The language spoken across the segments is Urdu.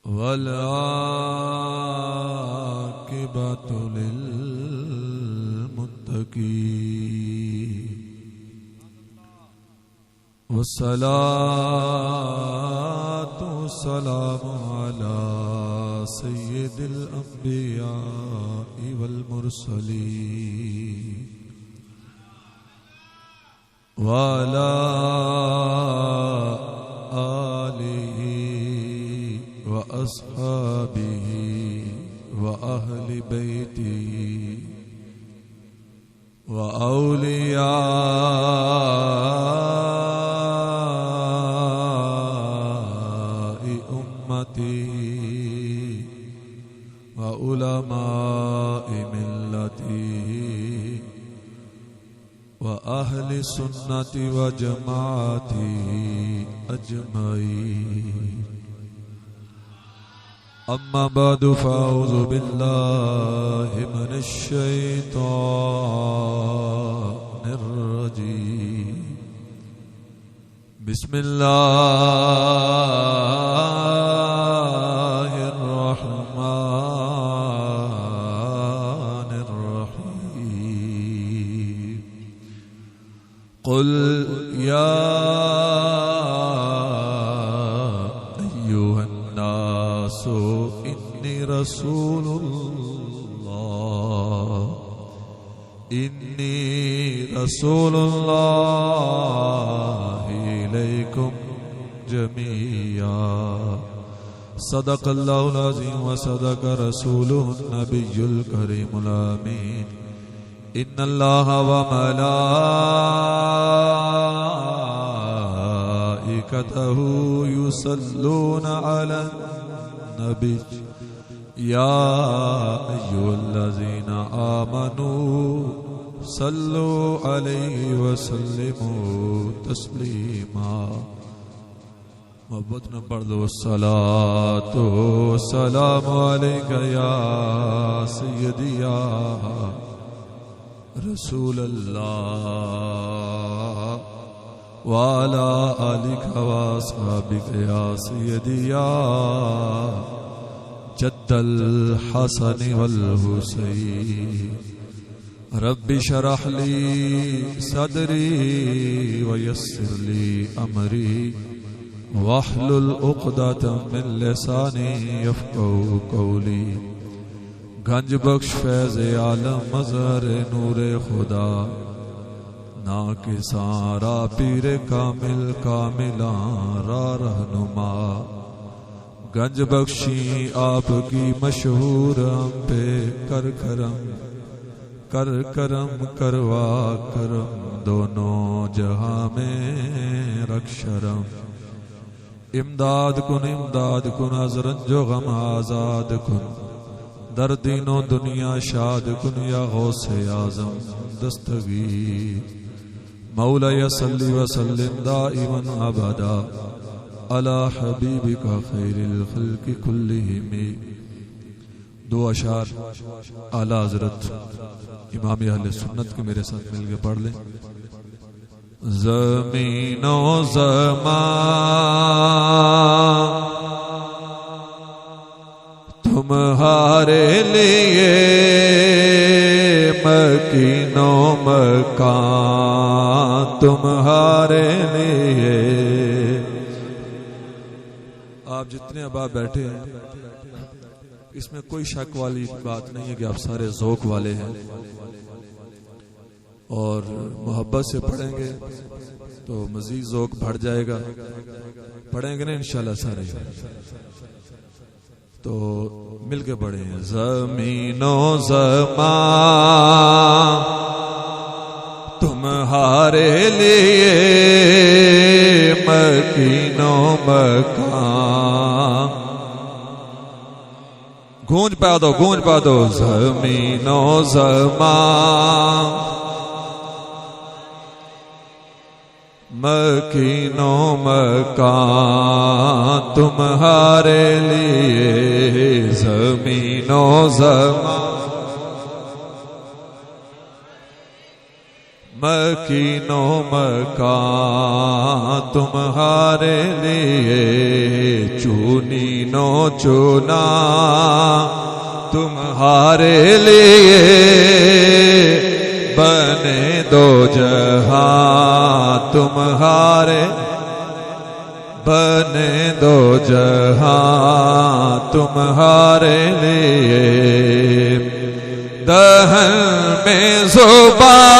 والعاقبة للمتقين والصلاة والسلام على سيد الأنبياء والمرسلين وعلى آله وأصحابه وأهل بيته وأولياء أمته وعلماء ملته وأهل السنة وجماعته أجمعين. أما بعد فأعوذ بالله من الشيطان الرجيم. بسم الله الرحمن الرحيم. قل يا أيها الناس إني رسول الله إليكم جميعا. صدق الله العظيم وصدق رسوله النبي الكريم الأمين. إن الله وملائكته يصلون على النبي يا أيها الذين آمنوا صلوا عليه وسلموا تسليما. محبت نہ پڑھ دو. الصلاۃ والسلام علیک یا سیدی یا رسول اللہ وعلی آلک واصحابک یا سیدی یا جد الحسن والحسین. رب اشرح لی صدری ویسر لی امری واحلل عقدۃ من لسانی یفقہوا قولی. گنج بخش فیض عالم مظہر نور خدا نا کے سارا پیر کامل کاملاں را رہنما. گنج بخشی آپ کی مشہور ہم پہ کر کرم کر کرم کروا کرم دونوں جہاں میں رکھ شرم. امداد کن از رنج و غم آزاد کن در دین و دنیا شاد کن یا غوث اعظم دستگیر. مولا صلی وسلم دائما ابدا علی حبیبک خیر الخلق کلہم. دو اشعار اعلیٰ حضرت امام اہل سنت کے میرے ساتھ مل کے پڑھ لیں. زمین و زمان تمہارے لیے مکین و مکان تمہارے لیے. آپ جتنے اباب بیٹھے ہیں اس میں کوئی شک والی بات نہیں ہے کہ آپ سارے ذوق والے ہیں اور محبت سے پڑھیں گے تو مزید ذوق بڑھ جائے گا. پڑھیں گے نا انشاءاللہ سارے تو مل کے پڑھیں. زمین و زمان تمہارے لیے مکین و مکان. گونج پا دو زمین و زمان مکین و مکان تمہارے لیے. زمین و زمان مکین و مکان تمہارے لیے، چونین و چونا تمہارے لیے، بنے دو جہاں تمہارے، بنے دو جہاں تمہارے لیے، دہن میں زبان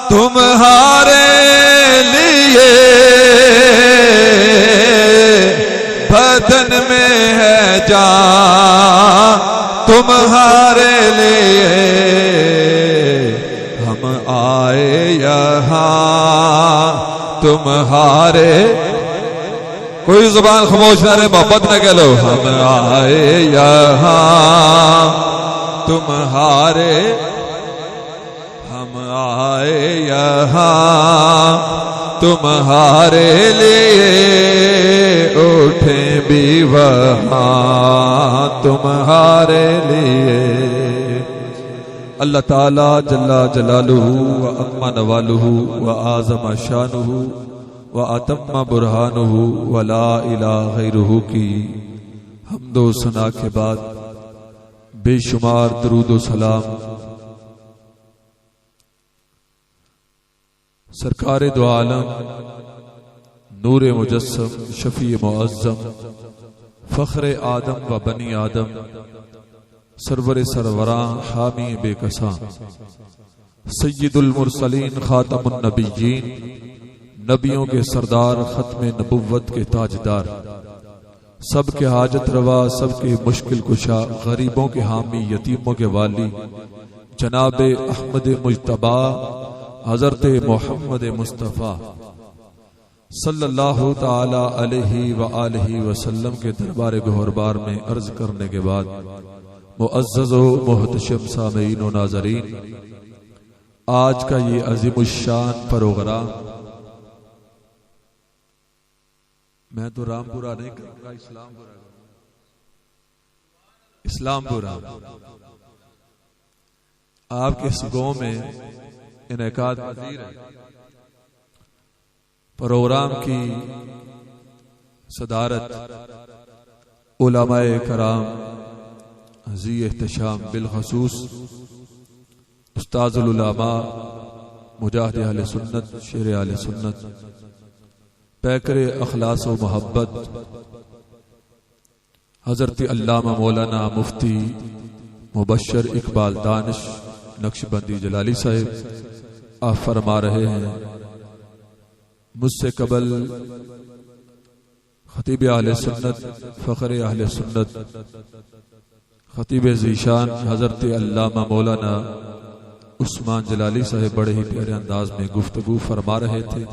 تمہارے لیے، بدن میں ہے جان تمہارے لیے، ہم آئے یہاں تمہارے، کوئی زبان خاموش نہ رہے، محبت نہ کہہ لو، ہم آئے یہاں تمہارے، ہم آئے یہاں تمہارے لیے، اٹھیں بھی وہاں تمہارے لیے۔ اللہ تعالی جل جلالہ وعظم نوالہ وعظم شانہ واتم برہانہ ولا الہ غیرہ کی حمد و ثنا کے بعد بے شمار درود و سلام سرکار دو عالم، نور مجسم، شفیع معظم، فخر آدم و بنی آدم، سرور سروراں، حامی بے کساں، سید المرسلین، خاتم النبیین، نبیوں کے سردار، ختم نبوت کے تاجدار، سب کے حاجت روا، سب کے مشکل کشا، غریبوں کے حامی، یتیموں کے والی، جناب احمد مجتبی حضرت محمد مصطفیٰ صلی اللہ تعالی علیہ وآلہ وسلم کے دربار گہربار میں عرض کرنے کے بعد، معزز و محتشم سامعین و ناظرین، آج کا یہ عظیم الشان پروگرام، میں تو رام پورا نہیں کروں گا، اسلام پورا آپ کے سگوں میں انعقاد پذیر ہے۔ پروگرام کی صدارت علماء کرام ذی احتشام، بالخصوص استاذ العلماء، مجاہد اہل سنت، شیر اہل سنت، پیکر اخلاص و محبت، حضرت علامہ مولانا مفتی مبشر اقبال دانش نقشبندی جلالی صاحب، آپ فرما رہے ہیں، مجھ سے قبل خطیب اہل سنت، فخر اہل سنت، خطیب ذیشان حضرت علامہ مولانا عثمان جلالی صاحب بڑے ہی پیارے انداز میں گفتگو فرما رہے تھے۔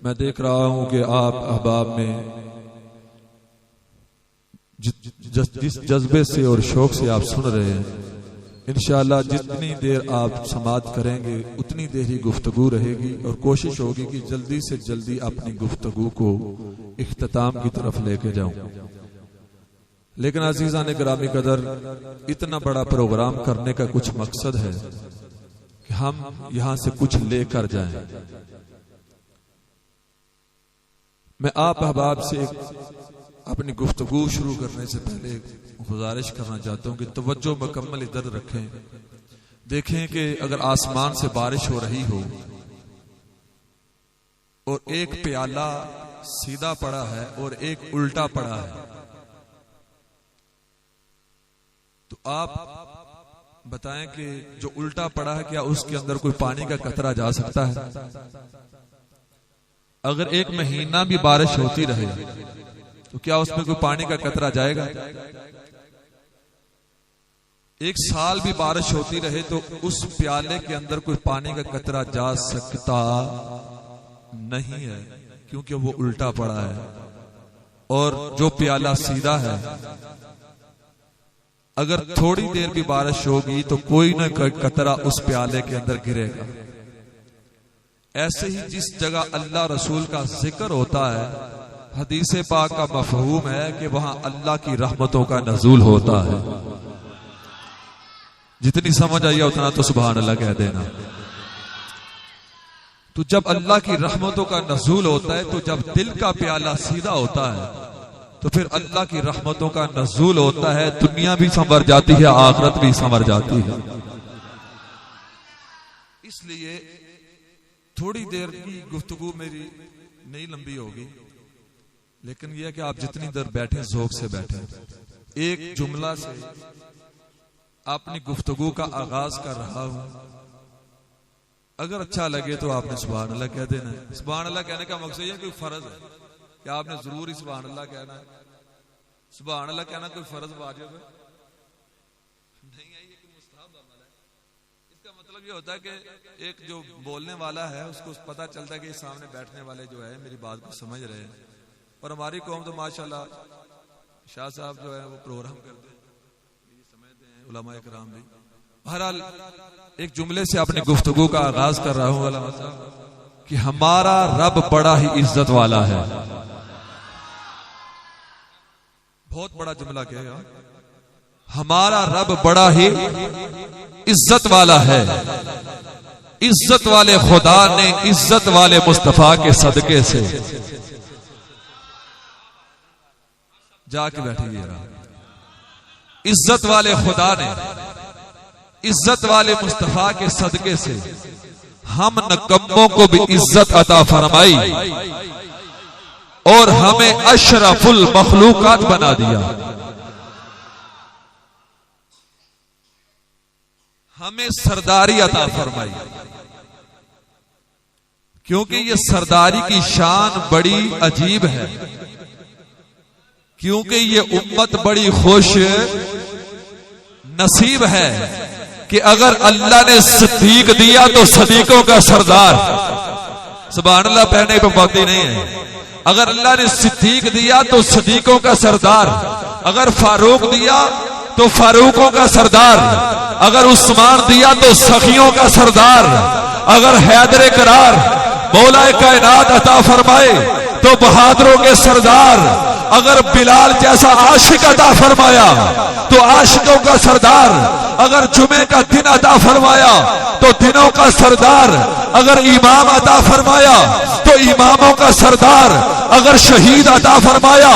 میں دیکھ رہا ہوں کہ آپ احباب میں جس جذبے سے اور شوق سے آپ سن رہے ہیں، انشاءاللہ جتنی دیر آپ سماعت کریں گے اتنی دیر ہی گفتگو رہے گی، اور کوشش ہوگی کہ جلدی سے جلدی اپنی گفتگو کو اختتام کی طرف لے کے جاؤں۔ لیکن عزیزان گرامی قدر، اتنا بڑا پروگرام کرنے کا کچھ مقصد ہے کہ ہم یہاں سے کچھ لے کر جائیں۔ میں آپ احباب سے اپنی گفتگو شروع کرنے سے پہلے گزارش کرنا چاہتا ہوں کہ توجہ مکمل ادھر رکھیں۔ دیکھیں کہ اگر آسمان سے بارش ہو رہی ہو اور ایک پیالہ سیدھا پڑا ہے اور ایک الٹا پڑا ہے، تو آپ بتائیں کہ جو الٹا پڑا ہے کیا اس کے اندر کوئی پانی کا قطرہ جا سکتا ہے؟ اگر ایک مہینہ بھی بارش ہوتی رہے تو کیا اس میں کوئی پانی کا قطرہ جائے گا؟ ایک سال بھی بارش ہوتی رہے تو اس پیالے کے اندر کوئی پانی کا قطرہ جا سکتا نہیں ہے، کیونکہ وہ الٹا پڑا ہے، اور جو پیالہ سیدھا ہے اگر تھوڑی دیر بھی بارش ہوگی تو کوئی نہ کوئی قطرہ اس پیالے کے اندر گرے گا۔ ایسے ہی جس جگہ اللہ رسول کا ذکر ہوتا ہے، حدیث پاک کا مفہوم ہے کہ وہاں اللہ کی رحمتوں کا نزول ہوتا ہے۔ جتنی سمجھ آئی اتنا تو سبحان اللہ کہہ دینا۔ تو جب اللہ کی رحمتوں کا نزول ہوتا ہے، تو جب دل کا پیالہ سیدھا ہوتا ہے تو پھر اللہ کی رحمتوں کا نزول ہوتا ہے، دنیا بھی سنور جاتی ہے، آخرت بھی سنور جاتی ہے۔ اس لیے تھوڑی دیر کی گفتگو میری نہیں لمبی ہوگی، لیکن یہ کہ آپ جتنی دیر بیٹھیں ذوق سے بیٹھیں۔ ایک جملہ سے اپنی گفتگو کا آغاز کر رہا ہوں، اگر اچھا لگے تو آپ نے سبحان اللہ کہہ دینا ہے۔ سبحان اللہ کہنے کا مقصد یہ کوئی فرض ہے کہ آپ نے ضروری سبحان اللہ کہنا ہے؟ سبحان اللہ کہنا کوئی فرض واجب ہے نہیں ہے، یہ کوئی مستحب عمل ہے۔ اس کا مطلب یہ ہوتا ہے کہ ایک جو بولنے والا ہے اس کو پتہ چلتا ہے کہ سامنے بیٹھنے والے جو ہے میری بات کو سمجھ رہے ہیں۔ اور ہماری قوم تو ماشاءاللہ شاہ صاحب جو ہے وہ پروگرام کرتے ہیں، یہ سمجھتے ہیں علماء اکرام بھی۔ بہرحال ایک جملے سے اپنی گفتگو کا آغاز کر رہا ہوں علماء صاحب کہ ہمارا رب بڑا ہی عزت والا ہے۔ بہت بڑا جملہ کہے گا، ہمارا رب بڑا ہی عزت والا ہے۔ عزت والے خدا نے عزت والے مصطفیٰ کے صدقے سے جا کے بیٹھیے، عزت والے خدا نے عزت والے مصطفیٰ کے صدقے سے ہم نکموں کو بھی عزت عطا فرمائی اور ہمیں اشرف المخلوقات بنا دیا۔ ہمیں سرداری عطا فرمائی، کیونکہ یہ سرداری کی شان بڑی عجیب ہے، کیونکہ یہ امت بڑی خوش نصیب ہے کہ اگر اللہ نے صدیق دیا تو صدیقوں کا سردار، سبحان اللہ پہنے پہ پابندی نہیں ہے، اگر اللہ نے صدیق دیا تو صدیقوں کا سردار، اگر فاروق دیا تو فاروقوں کا سردار، اگر عثمان دیا تو سخیوں کا سردار، اگر حیدر کرار مولا کائنات عطا فرمائے تو بہادروں کے سردار، اگر بلال جیسا عاشق عطا فرمایا تو عاشقوں کا سردار، اگر جمعے کا دن عطا فرمایا تو دنوں کا سردار، اگر امام عطا فرمایا تو اماموں کا سردار، اگر شہید عطا فرمایا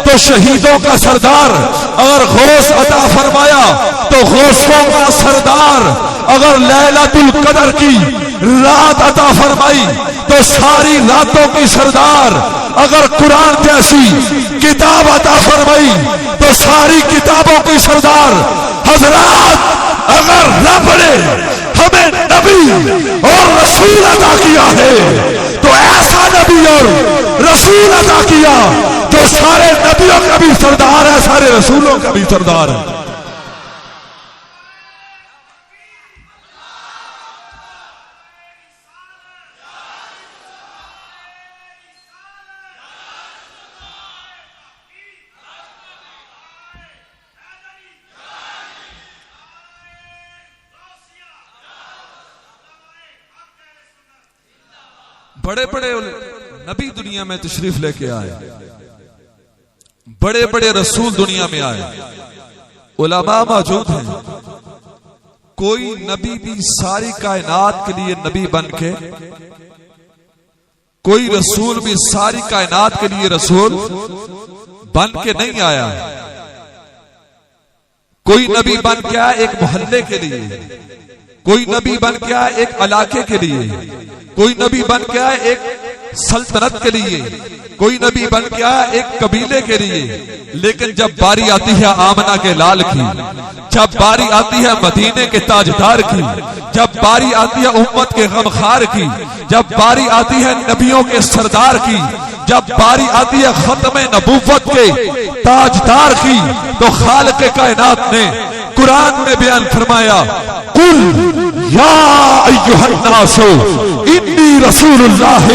تو شہیدوں کا سردار، اگر غوث عطا فرمایا تو غوثوں کا سردار، اگر لیلۃ القدر کی رات عطا فرمائی تو ساری راتوں کی سردار، اگر قرآن جیسی کتاب عطا فرمائی تو ساری کتابوں کی سردار۔ حضرات اگر رب نے ہمیں نبی اور رسول عطا کیا ہے تو ایسا نبی اور رسول عطا کیا جو سارے نبیوں کا بھی سردار ہے، سارے رسولوں کا بھی سردار ہے۔ بڑے بڑے نبی دنیا میں تشریف لے کے آئے، بڑے بڑے رسول دنیا میں آئے، علماء موجود ہیں، کوئی نبی بھی ساری کائنات کے لیے نبی بن کے، کوئی رسول بھی ساری کائنات کے لیے رسول بن کے نہیں آیا۔ کوئی نبی بن کے آیا ایک محلے کے لیے، کوئی نبی بن کے آیا ایک علاقے کے لیے، کوئی نبی بن کے آیا ایک سلطنت کے لیے، کوئی نبی بن کے آیا ایک قبیلے کے لیے، لیکن جب باری آتی ہے آمنہ کے لال کی، جب باری آتی ہے مدینے کے تاجدار کی، جب باری آتی ہے امت کے غمخار کی، جب باری آتی ہے نبیوں کے سردار کی، جب باری آتی ہے ختم نبوت کے تاجدار کی، تو خالق کائنات نے قرآن میں بیان فرمایا، قل یا ایھا الناس انی رسول اللہ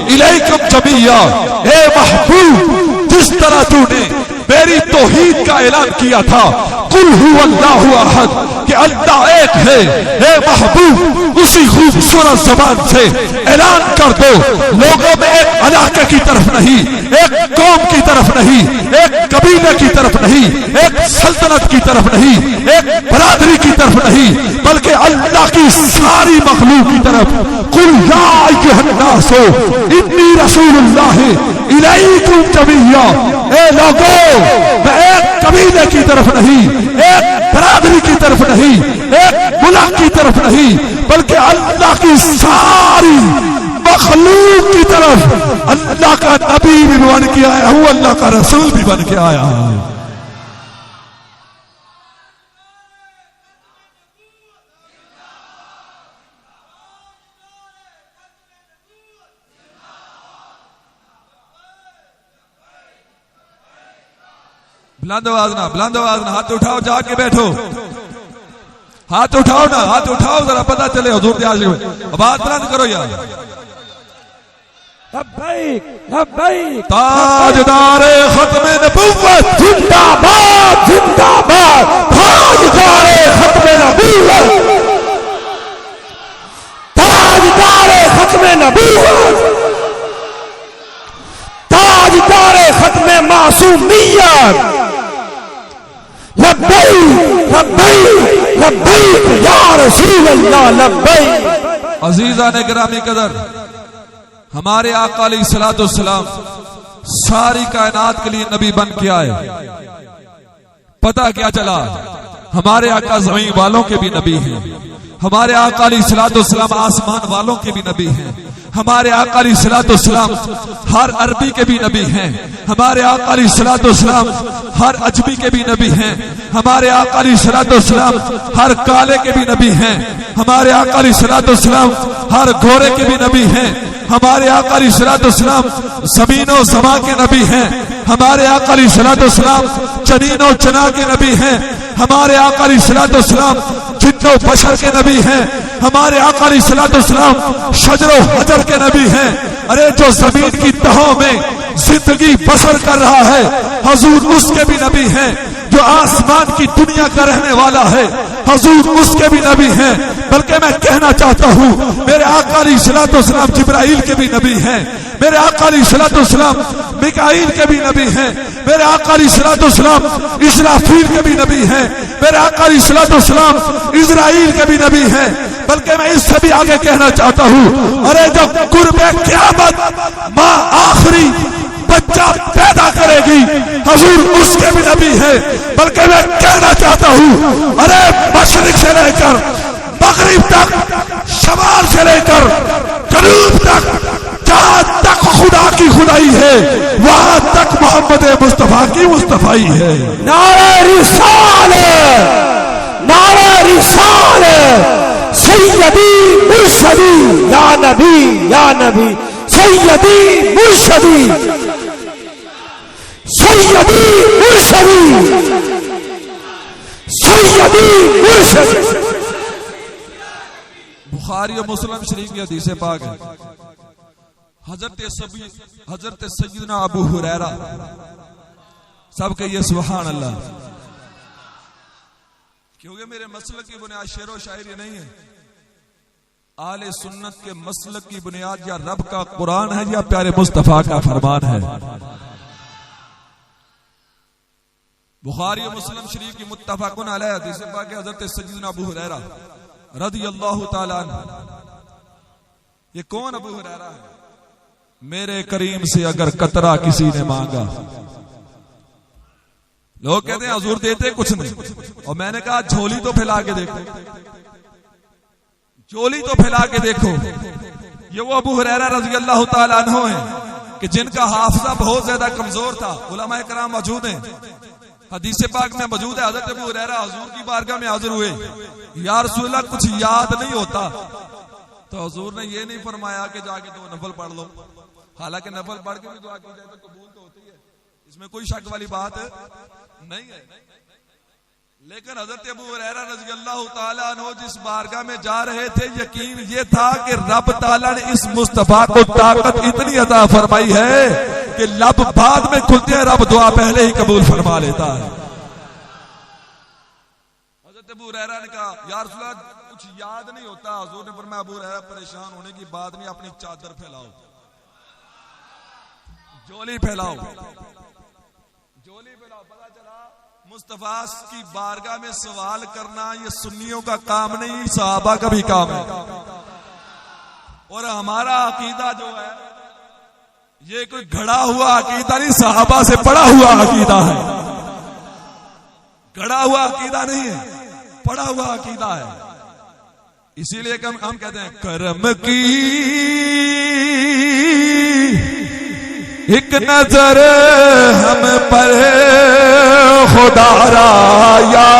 الیکم جمیعا، اے محبوب جس طرح تو نے میری توحید کا اعلان کیا تھا، قل هو اللہ احد کہ اللہ ایک ہے، اے محبوب اسی خوبصورت زبان سے اعلان کر دو، لوگوں میں ایک علاقے کی طرف نہیں، ایک قوم کی طرف نہیں، ایک قبیلے کی طرف نہیں، ایک سلطنت کی طرف نہیں، ایک برادری کی طرف نہیں، بلکہ اللہ کی ساری مخلوق کی طرف۔ قل یا ایھا الناس انی رسول اللہ الیکم جمیعا، اے لوگوں میں ایک قبیلے کی طرف نہیں، ایک برادری کی طرف نہیں، ایک ملک کی طرف نہیں، بلکہ اللہ کی ساری مخلوق کی طرف اللہ کا نبی بھی بن کے آیا ہوں، اللہ کا رسول بھی بن کے آیا ہوں۔ بلند آواز نہ، ہاتھ اٹھاؤ، جا کے بیٹھو، ہاتھ اٹھاؤ نا، ہاتھ اٹھاؤ ذرا پتہ چلے حضور دی حاضری میں، آواز بلند کرو یار۔ لبیک لبیک، تاجدار ختم نبوت زندہ باد زندہ باد، تاجدار ختم نبوت، تاجدار ختم نبوت، تاجدار ختم معصومیت، لبیک لبیک لبیک یا رسول اللہ لبیک۔ عزیزان گرامی قدر، ہمارے آقا علیہ الصلوۃ والسلام ساری کائنات کے لیے نبی بن کے آئے۔ پتہ کیا چلا؟ ہمارے آقا زمین والوں کے بھی نبی ہیں، ہمارے آقا علیہ الصلوۃ والسلام آسمان والوں کے بھی نبی ہیں، ہمارے آقا علیہ الصلوۃ والسلام ہر عربی کے بھی نبی ہیں، ہمارے آقا علیہ الصلوۃ والسلام ہر عجمی کے بھی نبی ہیں، ہمارے آقا علیہ الصلوۃ والسلام ہر کالے کے بھی نبی ہیں، ہمارے آقا علیہ الصلوۃ والسلام ہر گھوڑے کے بھی نبی ہیں، ہمارے آقا علیہ الصلوۃ والسلام زمین و سما کے نبی ہیں، ہمارے آقا علیہ الصلوۃ والسلام چنین و چنا کے نبی ہیں، ہمارے آقا علیہ الصلوۃ والسلام جن و بشر کے نبی ہیں، ہمارے آقا علیہ الصلوۃ والسلام شجر و حجر کے نبی ہیں۔ ارے جو زمین کی تہوں میں زندگی بسر کر رہا ہے حضور اس کے بھی نبی ہیں، جو آسمان کی دنیا کا رہنے والا ہے حضور اس کے بھی نبی ہیں۔ بلکہ میں کہنا چاہتا ہوں میرے آقا علیہ الصلوۃ والسلام جبرائیل کے بھی نبی ہیں، میرے آقا علیہ الصلوۃ والسلام میکائیل کے بھی نبی ہیں، میرے آقا علیہ الصلوۃ والسلام اسرافیل کے بھی نبی ہیں، میرے آقا علیہ الصلوۃ والسلام اسرائیل کے بھی نبی ہیں۔ بلکہ میں اس سے بھی آگے کہنا چاہتا ہوں، ارے جب قرب قیامت ماں آخری بچہ پیدا کرے گی حضور اس کے بھی نبی ہے۔ بلکہ میں کہنا چاہتا ہوں ارے مشرق سے لے کر مغرب تک، شمال سے لے کر جنوب تک، جہاں تک خدا کی خدائی ہے وہاں تک محمد مصطفیٰ کی مصطفیٰ ہے۔ نعرہ رسالت، نعرہ رسالت، سیدی مرشدی یا نبی یا نبی، سیدی مرشدی، سیدی مرشدی، سیدی مرشدی۔ بخاری و مسلم شریف کی حدیث پاک ہے، حضرت سیدنا ابو ہریرہ، سب کہیے سبحان اللہ، کیونکہ میرے مسلک کی بنیاد شعر و شاعری نہیں ہے، اہل سنت کے مسلک کی بنیاد یا رب کا قرآن ہے یا پیارے مصطفیٰ کا فرمان ہے۔ بخاری و مسلم شریف کی متفقن علیہ حدیث پاک ہے، حضرت سیدنا ابو ہریرہ رضی اللہ تعالیٰ عنہ۔ یہ کون ابو ہریرہ ہے؟ میرے کریم سے اگر قطرہ کسی نے مانگا، لوگ کہتے ہیں حضور دیتے کچھ نہیں، اور میں نے کہا جھولی تو پھیلا کے دیکھو، جھولی تو پھیلا کے دیکھو۔ یہ وہ ابو ہریرہ رضی اللہ تعالیٰ عنہ ہیں کہ جن کا حافظہ بہت زیادہ کمزور تھا۔ علماء کرام موجود ہیں، حدیث پاک میں موجود ہے، حضرت ابو ہریرہ حضور کی بارگاہ میں حاضر ہوئے، یا رسول اللہ کچھ یاد نہیں ہوتا، تو حضور نے یہ نہیں فرمایا کہ جا کے 2 نفل پڑھ لو، حالانکہ نفل پڑھ کے بھی دعا کی جائے تو قبول تو ہوتی ہے، اس میں کوئی شک والی بات نہیں ہے۔ لیکن حضرت ابو ہریرہ رضی اللہ تعالیٰ عنہ جس بارگاہ میں جا رہے تھے، یقین یہ تھا کہ رب تعالیٰ نے اس مصطفیٰ کو طاقت اتنی عطا فرمائی ہے کہ لب بعد میں کھلتے ہیں، رب دعا پہلے ہی قبول فرما لیتا ہے۔ حضرت ابو ابو ہریرہ نے کہا یا رسول اللہ کچھ یاد نہیں ہوتا. حضور نے فرمایا ابو ہریرہ پریشان ہونے کی بات نہیں, اپنی چادر پھیلاؤ, جولی پھیلاؤ, جولی پھیلاؤ. پتا چلا مصطفیٰ کی بارگاہ میں سوال کرنا یہ سنیوں کا کام نہیں, صحابہ کا بھی کام ہے. اور ہمارا عقیدہ جو ہے یہ کوئی گھڑا ہوا عقیدہ نہیں, صحابہ سے پڑا ہوا عقیدہ ہے. گھڑا ہوا عقیدہ نہیں ہے, پڑا ہوا عقیدہ ہے. اسی لیے کہ ہم کہتے ہیں کرم کی ایک نظر ہم پر خدا را یا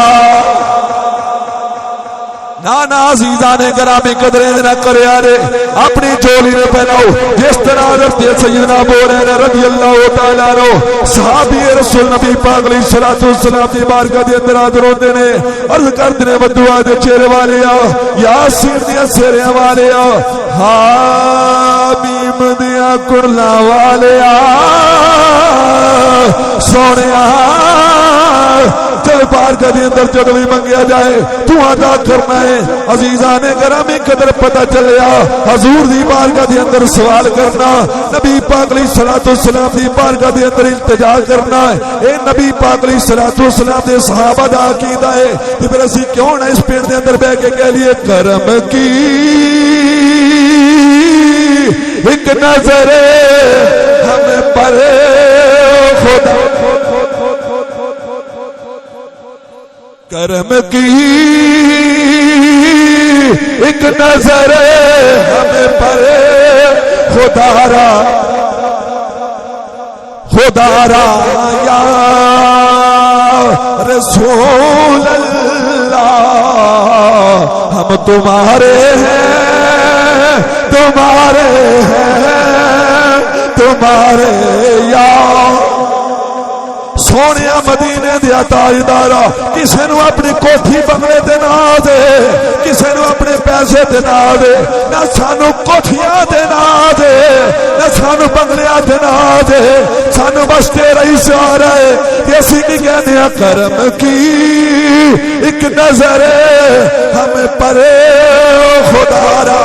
نانا عزیزان گرامی قدریں نہ کرے آرے اپنی جولی نے پہناؤ. جس طرح حضرت سیدنا ابو ہریرہ رضی اللہ تعالیٰ عنہ صحابی رسول نبی پاک علیہ الصلوۃ والسلام دی بارگاہ دے اندر حاضر ہوندے نے, عرض کردے نے بدعا دے چہرے والے آ, یاسین دے سرے والے آ, حبیب دیا کرلا والے آ, سونیا بارگاہ دے اندر جب بھی منگیا جائے تو ادا کرنا ہے. عزیزان گرامی قدر پتہ چلیا حضور دی بارگاہ دے اندر سوال کرنا, نبی پاک علیہ الصلوۃ والسلام دی بارگاہ دے اندر التجا کرنا ہے. اے نبی پاک علیہ الصلوۃ والسلام دے صحابہ دا عقیدہ ہے. تے پھر اسی کیوں نہ اس پیڑ دے اندر بیٹھ کے کہہ لیے کرم کی ایک نظر ہم پر خدا, کرم کی ایک نظر ہم پر خدا را, خدا را یا رسول اللہ, ہم تمہارے ہیں, تمہارے ہیں, تمہارے یا سونے مدینے دیا تاجدارا. کسے نو اپنی کوٹھی بنگلے تے نہ دے, کسے نو اپنے پیسے تے نہ دے, نہ سانو کوٹھیاں تے نہ دے, نہ سانو بنگلیاں تے نہ دے, سانو بس تیرا ہی سہارا ہے. کہ اسی کی کہنے ہیں کرم کی ایک نظر ہم پر خدا را,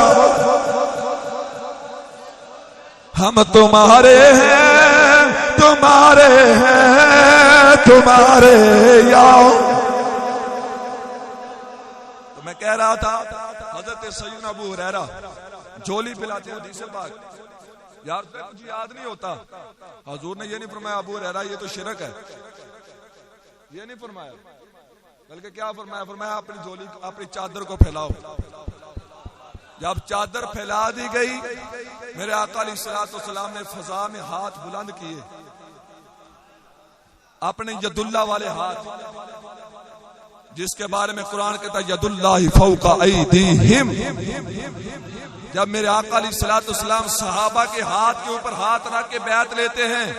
ہم تمہارے ہیں, تمہارے ہیں, تمہارے یا. تو میں کہہ رہا تھا حضرت سیدنا ابو ہریرہ جولی پلاتے حدیث پاک, یار کچھ یاد نہیں ہوتا. حضور نے یہ نہیں فرمایا ابو ہریرہ یہ تو شرک ہے, یہ نہیں فرمایا, بلکہ کیا فرمایا, فرمایا اپنی جولی اپنی چادر کو پھیلاؤ. جب چادر پھیلا دی گئی میرے آقا علیہ الصلوۃ والسلام نے فضا میں ہاتھ بلند کیے, اپنے ید اللہ والے ہاتھ, جس کے بارے میں قرآن کہتا ہے ید اللہ فوق ایدیہم. جب میرے آقا علیہ الصلوۃ والسلام صحابہ کے ہاتھ کے اوپر ہاتھ رکھ کے بیعت لیتے ہیں,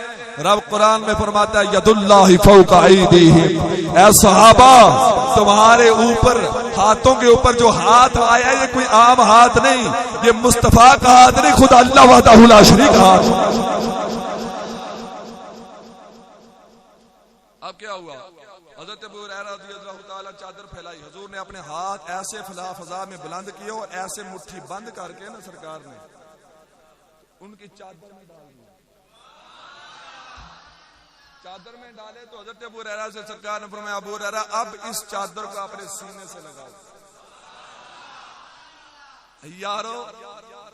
رب قرآن میں فرماتا ہے ید اللہ فوق ایدیہم, اے صحابہ تمہارے اوپر ہاتھوں کے اوپر جو ہاتھ آیا ہے یہ کوئی عام ہاتھ نہیں, یہ مصطفیٰ کا ہاتھ نہیں, خدا اللہ وحدہ لا شریک ہاتھ. اب کیا ہوا, حضرت ابو ہریرہ رضی اللہ تعالیٰ چادر پھیلائی, حضور نے اپنے ہاتھ ایسے فضا میں بلند کیے اور ایسے مٹھی بند کر کے نا سرکار نے ان کی چادر میں ڈال دیا. چادر میں ڈالے تو حضرت ابو ہریرہ سے سرکار نے فرمایا ابو ہریرہ اب اس چادر کو اپنے سینے سے لگاؤ. یارو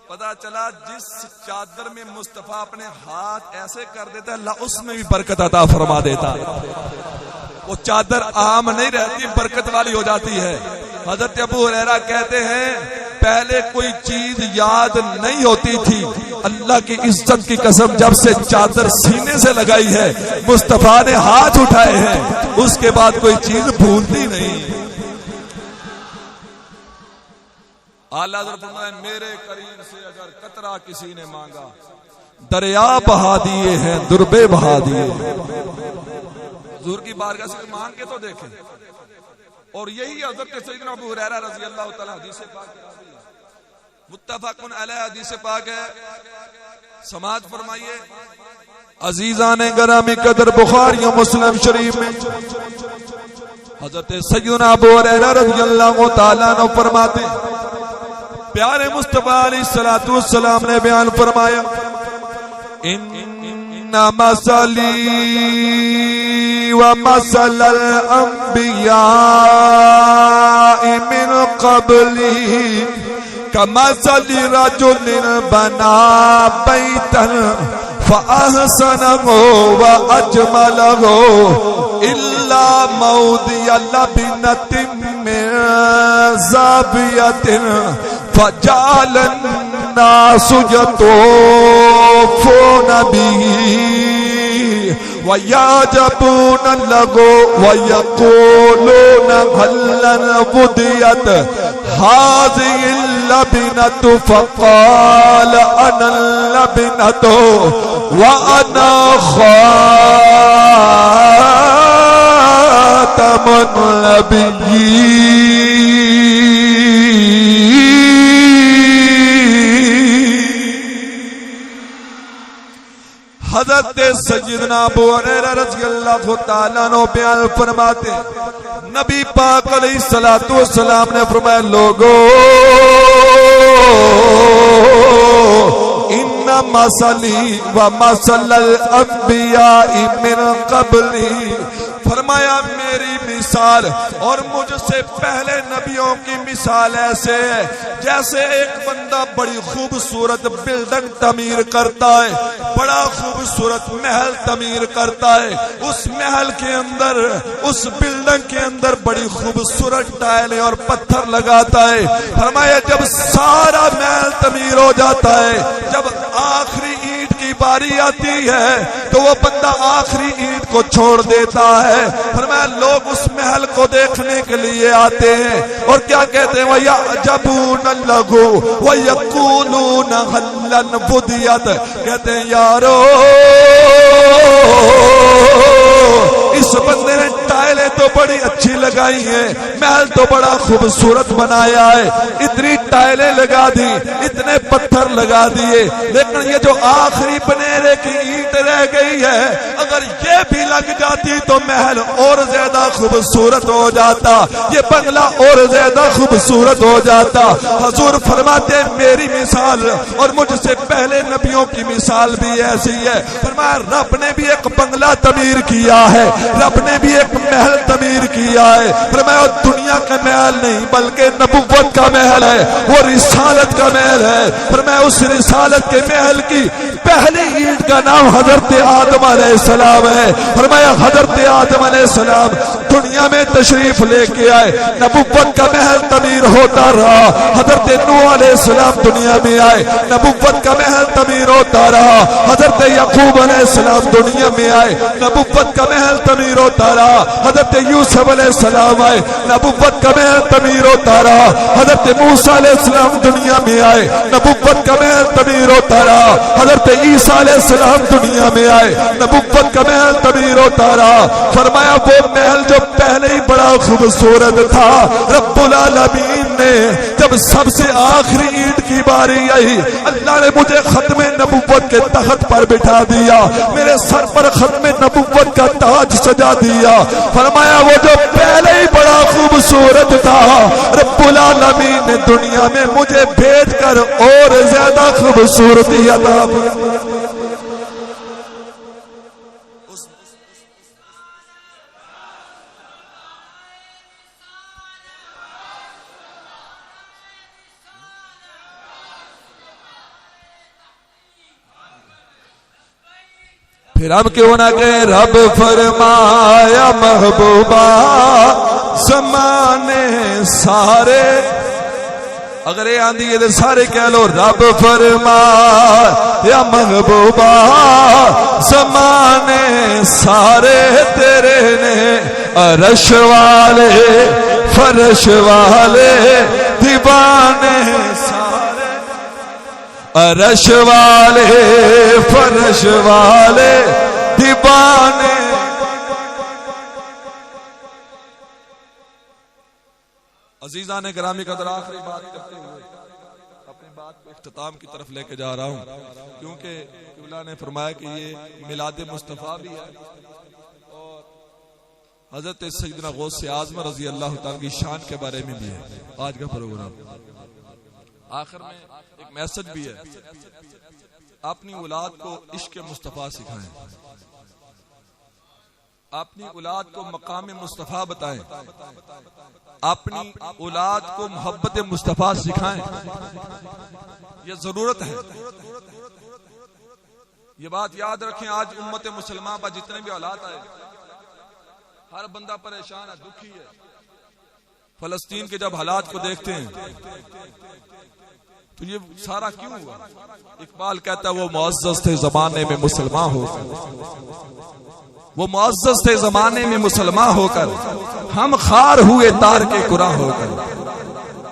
پتا چلا جس چادر میں مصطفیٰ اپنے ہاتھ ایسے کر دیتا ہے اللہ اس میں بھی برکت عطا فرما دیتا ہے. وہ چادر عام نہیں رہتی, برکت والی ہو جاتی ہے. حضرت ابو ہریرہ کہتے ہیں پہلے کوئی چیز یاد نہیں ہوتی تھی, اللہ کی عزت کی قسم جب سے چادر سینے سے لگائی ہے مصطفیٰ نے ہاتھ اٹھائے ہیں اس کے بعد کوئی چیز بھولتی نہیں. اعلیٰ حضرت فرمائے میرے کریم سے اگر قطرہ کسی نے مانگا دریا بہا دیے ہیں, دربے بہا دیے ہیں. حضور کی بارگاہ سے مانگ کے تو دیکھیں. اور یہی حضرت سیدنا ابو ہریرہ رضی اللہ تعالیٰ حدیث پاک متفق علیہ حدیث پاک ہے, سماعت فرمائیے. عزیزان گرامی قدر بخاری و مسلم شریف میں حضرت سیدنا ابو ہریرہ رضی اللہ تعالیٰ عنہ فرماتے ہیں پیارے مصطفیٰ علیہ الصلوۃ والسلام نے بیان فرمایا ان مثلی ومثل الانبیاء من قبلی كمثل رجل بنى بيتا فأحسنه وأجمله إلا موضع لبنة من زاوية فجعل الناس يطوفون به ويعجبون له ويقولون هل بديت هذه اللبنة فقال أنا اللبنة وأنا خاتم النبيين. حضرت سیدنا ابو ہریرہ رضی اللہ تعالیٰ عنہ بیان فرماتے نبی پاک علیہ الصلوۃ والسلام نے فرمایا لوگو ان مثلی ومثل الانبیاء من قبلی فرمایا میری مثال اور مجھ سے پہلے نبیوں کی مثال ایسے ہے جیسے ایک بندہ بڑی خوبصورت بلڈنگ تعمیر کرتا ہے بڑا خوبصورت محل تعمیر کرتا ہے اس محل کے اندر اس بلڈنگ کے اندر بڑی خوبصورت ٹائلیں اور پتھر لگاتا ہے فرمایا جب سارا محل تعمیر ہو جاتا ہے جب آخری اینٹ کی باری آتی ہے تو وہ بندہ آخری اینٹ کو چھوڑ دیتا ہے فرمایا لوگ اس محل کو دیکھنے کے لیے آتے ہیں اور کیا کہتے ہیں وَيَعْجَبُونَ لَهُ وَيَقُولُونَ هَلْ بُدِيَتْ کہتے ہیں یارو اس بندے نے ٹائلیں تو بڑی اچھی لگائی ہیں محل تو بڑا خوبصورت بنایا ہے اتنی ٹائلیں لگا دی اتنے پتھر لگا دیے لیکن یہ جو آخری بنیرے کی اینٹ رہ گئی ہے اگر یہ بھی لگ جاتی تو محل اور زیادہ خوبصورت ہو جاتا یہ بنگلہ اور زیادہ خوبصورت ہو جاتا. حضور فرماتے ہیں میری مثال اور مجھ سے پہلے نبیوں کی مثال بھی ایسی ہے فرمایا رب نے بھی ایک بنگلہ تعمیر کیا ہے رب نے بھی ایک محل تعمیر کیا ہے فرمایا دنیا کا محل نہیں بلکہ نبوت کا محل ہے وہ رسالت کا محل ہے فرمایا اس رسالت کے محل کی پہلی اینٹ کا نام حضرت آدم علیہ السلام ہے فرمایا حضرت آدم علیہ السلام دنیا میں تشریف لے کے آئے نبوت کا محل تعمیر ہوتا رہا حضرت نوح علیہ السلام دنیا میں آئے نبوت کا محل تعمیر ہوتا رہا حضرت یعقوب علیہ السلام دنیا میں آئے نبوت کا محل تعمیر ہوتا رہا حضرت یوسف علیہ السلام آئے نبوت کا محل تعمیر ہوتا رہا حضرت موسیٰ علیہ السلام دنیا میں آئے نبوت کا محل تعمیر ہوتا رہا حضرت عیسیٰ علیہ السلام دنیا میں آئے نبوت کا محل تعمیر ہوتا رہا فرمایا وہ محل جو پہلے ہی بڑا خوبصورت تھا رب العالمین نے جب سب سے آخری اینٹ کی باری آئی اللہ نے مجھے ختم نبوت کے تخت پر بٹھا دیا میرے سر پر ختم نبوت کا تاج سجا دیا فرمایا وہ جو پہلے ہی بڑا خوبصورت تھا رب العالمین نے دنیا میں مجھے بھیج کر اور زیادہ خوبصورتی عطا پھر ہم کیوں نہ کہیں رب فرمایا محبوبہ زمانے سارے اگر یہ آندھی ہے تو سارے کہہ لو رب فرمایا محبوبہ زمانے سارے تیرے نے عرش والے فرش والے دیوانے عرش والے فرش والے دیوانے. عزیزان گرامی قدر آخری بات کرتے ہوئے اپنی بات کو اختتام کی طرف لے کے جا رہا ہوں کیونکہ قبلہ نے فرمایا کہ یہ میلاد مصطفیٰ بھی ہے اور حضرت سیدنا غوث اعظم رضی اللہ تعالیٰ کی شان کے بارے میں بھی ہے آج کا پروگرام. آخر میں ایک میسج بھی ہے، اپنی اولاد کو عشق مصطفیٰ سکھائیں، اپنی اولاد کو مقام مصطفیٰ بتائیں، اپنی اولاد کو محبت مصطفیٰ سکھائیں. یہ ضرورت ہے. یہ بات یاد رکھیں، آج امت مسلمہ پر جتنے بھی حالات آئے، ہر بندہ پریشان ہے، دکھی ہے. فلسطین کے جب حالات کو دیکھتے ہیں تو یہ سارا کیوں ہوا؟ اقبال کہتا ہے وہ معزز تھے زمانے میں مسلمان ہو کر، وہ معزز تھے زمانے میں مسلمان ہو کر، ہم خار ہوئے تار کے قرآن ہو کر.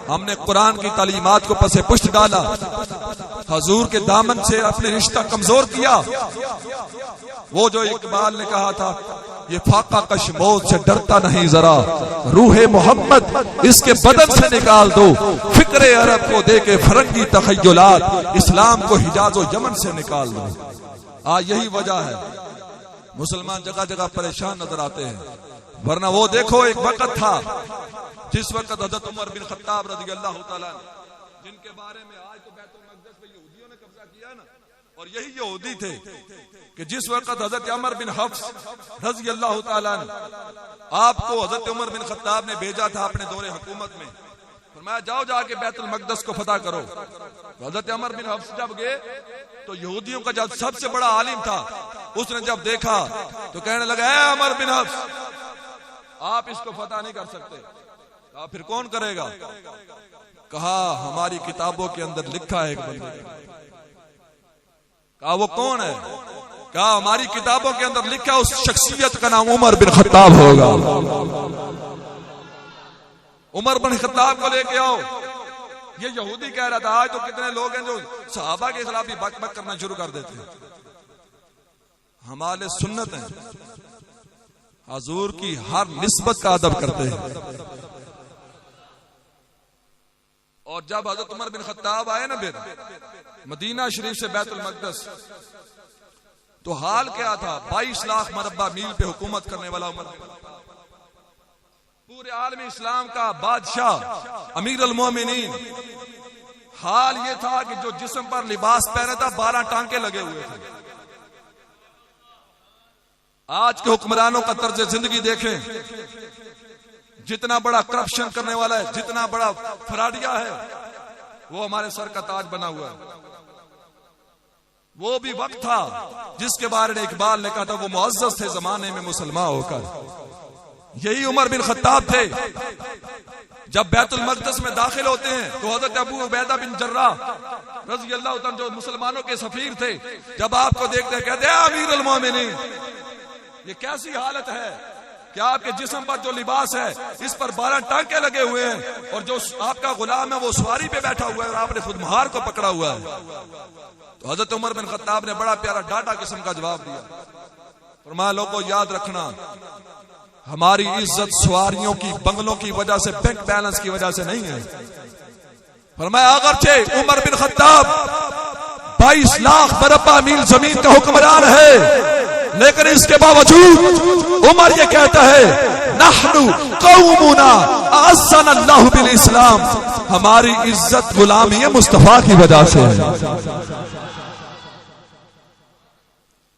ہم نے قرآن کی تعلیمات کو پس پشت ڈالا، حضور کے دامن سے اپنے رشتہ کمزور کیا. وہ جو اقبال نے کہا تھا یہ فاقہ کش موت سے ڈرتا نہیں ذرا، روح محمد اس کے بدن سے نکال دو، فکر عرب کو دے کے فرنگی تخیلات، اسلام کو حجاز و یمن سے نکال دو. یہی وجہ ہے مسلمان جگہ جگہ پریشان نظر آتے ہیں. ورنہ وہ دیکھو ایک وقت تھا جس وقت حضرت عمر بن خطاب رضی اللہ تعالیٰ جن کے بارے میں آج تو بیت المقدس پہ یہودیوں نے قبضہ کیا نا، اور یہی یہودی تھے کہ جس وقت حضرت عمر بن حفص رضی اللہ تعالیٰ نے آپ کو حضرت عمر بن خطاب نے بھیجا تھا اپنے دور حکومت میں، فرمایا جاؤ جا کے بیت المقدس کو فتح کرو. حضرت عمر بن حفص جب گئے تو یہودیوں کا جب سب سے بڑا عالم تھا، اس نے جب دیکھا تو کہنے لگا اے عمر بن حفص آپ اس کو فتح نہیں کر سکتے. کہا پھر کون کرے گا؟ کہا ہماری کتابوں کے اندر لکھا ہے ایک بندے. کہا وہ کون ہے؟ کہا ہماری کتابوں کے اندر لکھا اس شخصیت کا نام عمر بن خطاب ہوگا. عمر بن خطاب کو لے کے آؤ. یہ یہودی کہہ رہا تھا. آج تو کتنے لوگ ہیں جو صحابہ کے خلاف بھی بک بک کرنا شروع کر دیتے ہیں. ہمارے سنت ہیں، حضور کی ہر نسبت کا ادب کرتے ہیں. اور جب حضرت عمر بن خطاب آئے نا پھر مدینہ شریف سے بیت المقدس، تو حال کیا تھا؟ 22 لاکھ مربع میل پہ حکومت کرنے والا عمر بن خطاب، پورے عالم اسلام کا بادشاہ، امیر المومنین. حال یہ تھا کہ جو جسم پر لباس پہنا تھا 12 ٹانکے لگے ہوئے تھے. آج کے حکمرانوں کا طرز زندگی دیکھیں، جتنا بڑا کرپشن کرنے والا ہے، جتنا بڑا فراڈیا ہے، وہ ہمارے سر کا تاج بنا ہوا ہے. وہ بھی وقت تھا جس کے بارے میں اقبال نے کہا تھا وہ معزز تھے زمانے میں مسلمان ہو کر. یہی عمر بن خطاب تھے. جب بیت المقدس میں داخل ہوتے ہیں تو حضرت ابو عبیدہ بن جراح رضی اللہ تعالیٰ جو مسلمانوں کے سفیر تھے، جب آپ کو دیکھتے ہیں کہتے ہیں امیر المومنین، یہ کیسی حالت ہے کہ آپ کے جسم پر جو لباس ہے اس پر 12 ٹانکے لگے ہوئے ہیں، اور جو آپ کا غلام ہے وہ سواری پہ بیٹھا ہوا ہے اور آپ نے خود مہار کو پکڑا ہوا ہے. تو حضرت عمر بن خطاب نے بڑا پیارا ڈاٹا قسم کا جواب دیا. فرمایا لوگوں یاد رکھنا، ہماری عزت سواریوں کی، بنگلوں کی وجہ سے، بینک بیلنس کی وجہ سے نہیں ہے. فرمایا اگرچہ عمر بن خطاب 22 لاکھ مربع میل زمین کا حکمران ہے، لیکن اس کے باوجود عمر یہ کہتا ہے نحن قومنا اعزنا اللہ بالاسلام، ہماری عزت غلامی مصطفیٰ کی وجہ سے ہے.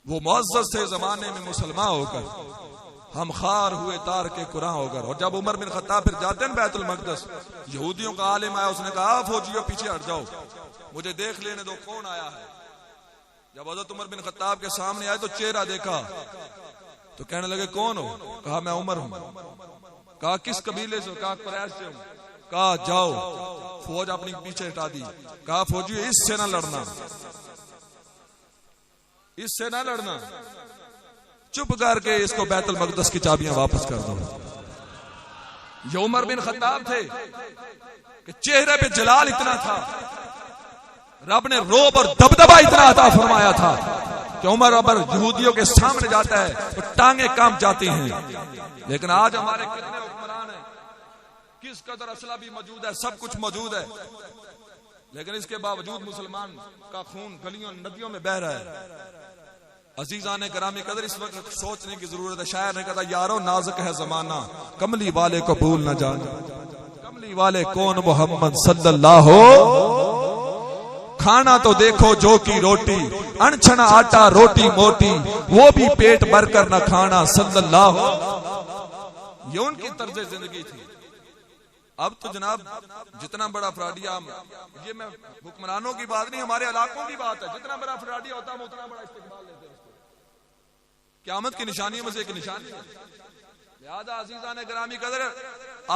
وہ معزز تھے زمانے میں مسلمان ہو کر، ہم خار ہوئے تار کے قرآن ہو کر. اور جب عمر بن خطاب پھر جاتے ہیں بیت المقدس، یہودیوں کا عالم آیا، اس نے کہا فوجیوں پیچھے ہٹ جاؤ، مجھے دیکھ لینے دو کون آیا ہے. جب حضرت عمر بن خطاب کے سامنے آئے تو چہرہ دیکھا تو کہنے لگے کون ہو؟ کہا میں عمر ہوں. کہا کس قبیلے سے؟ کہا قریش سے ہوں. کہا جاؤ، فوج اپنی پیچھے ہٹا دی. کہا فوجیوں اس سے نہ لڑنا، اس سے نہ لڑنا، چپ کر کے اس کو بیت المقدس کی چابیاں واپس کر دو. یہ عمر بن خطاب تھے کہ چہرے پہ جلال اتنا تھا، رب نے روب اور دبدبا اتنا عطا فرمایا تھا کہ عمر ابر یہودیوں کے سامنے جاتا ہے تو ٹانگیں کانپ جاتی ہیں. لیکن آج ہمارے کتنے حکمران ہیں، کس قدر اسلحہ بھی موجود ہے، سب کچھ موجود ہے، لیکن اس کے باوجود مسلمان کا خون گلیوں ندیوں میں بہ رہا ہے. عزیزان گرامی قدر اس وقت سوچنے کی ضرورت ہے. شاعر نے کہا یارو نازک ہے زمانہ کملی والے کو بھول نہ جانا. کملی والے کون؟ محمد صلی اللہ ہو. کھانا تو دیکھو جو کی روٹی انچھنا آٹا روٹی موٹی وہ بھی پیٹ بھر کر نہ کھانا صلی اللہ ہو. یہ ان کی طرز زندگی تھی. اب تو جناب جتنا بڑا فراڈیا، یہ میں حکمرانوں کی بات نہیں، ہمارے علاقوں کی بات ہے، جتنا بڑا فراڈیا ہوتا ہے ہم اتنا بڑا استقبال لیتے ہیں. قیامت کی نشانیوں میں سے ایک نشانی ہے. لہذا عزیزان گرامی قدر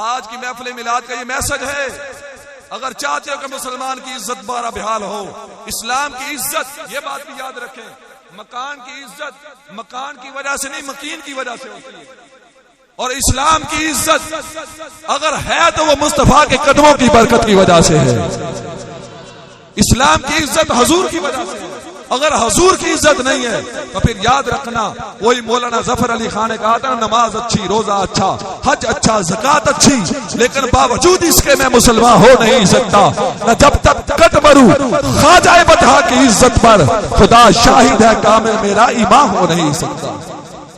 آج کی محفل میلاد کا یہ میسج ہے، اگر چاہتے ہو کہ مسلمان کی عزت بارہ بحال ہو، اسلام کی عزت، یہ بات بھی یاد رکھیں، مکان کی عزت مکان کی وجہ سے نہیں مکین کی وجہ سے ہوتی ہے. اور اسلام کی عزت اگر ہے تو وہ مصطفیٰ کے قدموں کی برکت کی وجہ سے ہے. اسلام کی عزت حضور کی وجہ سے ہے. اگر حضور کی عزت نہیں ہے تو پھر یاد رکھنا، وہی مولانا ظفر علی خان نے کہا تھا، نماز اچھی، روزہ اچھا، حج اچھا، زکات اچھی، لیکن باوجود اس کے میں مسلمان ہو نہیں سکتا. نہ جب تک کٹ مروں خواجہ بطحا کی عزت پر خدا شاہد ہے کامل میرا ایمان ہو نہیں سکتا.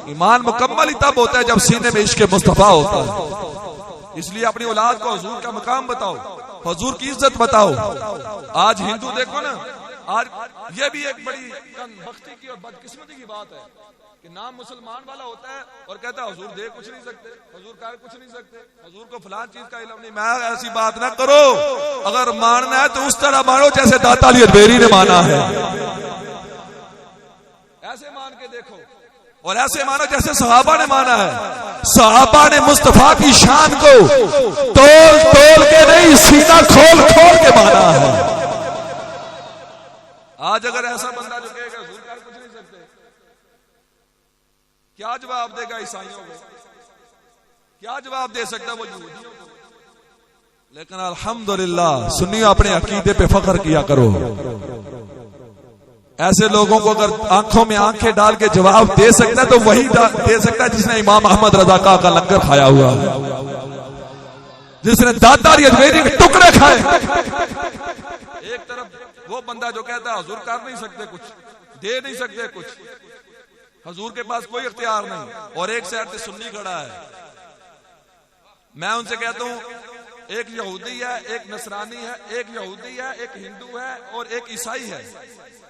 ایمان مکمل ہی تب ہوتا ہے جب سینے میں عشق مصطفیٰ ہوتا ہے. اس لیے اپنی اولاد کو حضور کا مقام بتاؤ، حضور کی عزت بتاؤ. آج ہندو دیکھو نا، آج یہ بھی ایک بڑی بختی کی اور بدقسمتی کی بات ہے کہ نام مسلمان والا ہوتا ہے اور کہتا ہے حضور دے کچھ نہیں سکتے، حضور کر کچھ نہیں سکتے، حضور کو فلان چیز کا علم نہیں. میں ایسی بات نہ کرو، اگر ماننا ہے تو اس طرح مانو جیسے داتا علی اجمیری نے مانا ہے. ایسے مان کے دیکھو اور ایسے مانو جیسے صحابہ نے مانا ہے. صحابہ نے مصطفیٰ کی شان کو تول تول کے نہیں، سینہ کھول کھول کے مانا ہے. آج اگر ایسا بندہ جو کہے گا حضور کر کچھ نہیں سکتے، کیا جواب دے گا عیسائیوں کو؟ کیا جواب دے سکتا وہ یہودیوں کو؟ لیکن الحمدللہ سنیو، اپنے عقیدے پہ فخر کیا کرو. ایسے لوگوں کو اگر آنکھوں میں آنکھیں ڈال کے جواب دے سکتا ہے تو وہی دے سکتا ہے جس نے امام احمد رضا کا لنگر کھایا ہوا ہے، جس نے داتا علی اجمیری کے ٹکڑے کھائے. ایک طرف وہ بندہ جو کہتا ہے حضور کر نہیں سکتے کچھ، دے نہیں سکتے کچھ، حضور کے پاس کوئی اختیار نہیں، اور ایک سائڈ سے سنی کھڑا ہے. میں ان سے کہتا ہوں ایک یہودی ہے، ایک نصرانی ہے، ایک یہودی ہے، ایک ہندو ہے اور ایک عیسائی ہے.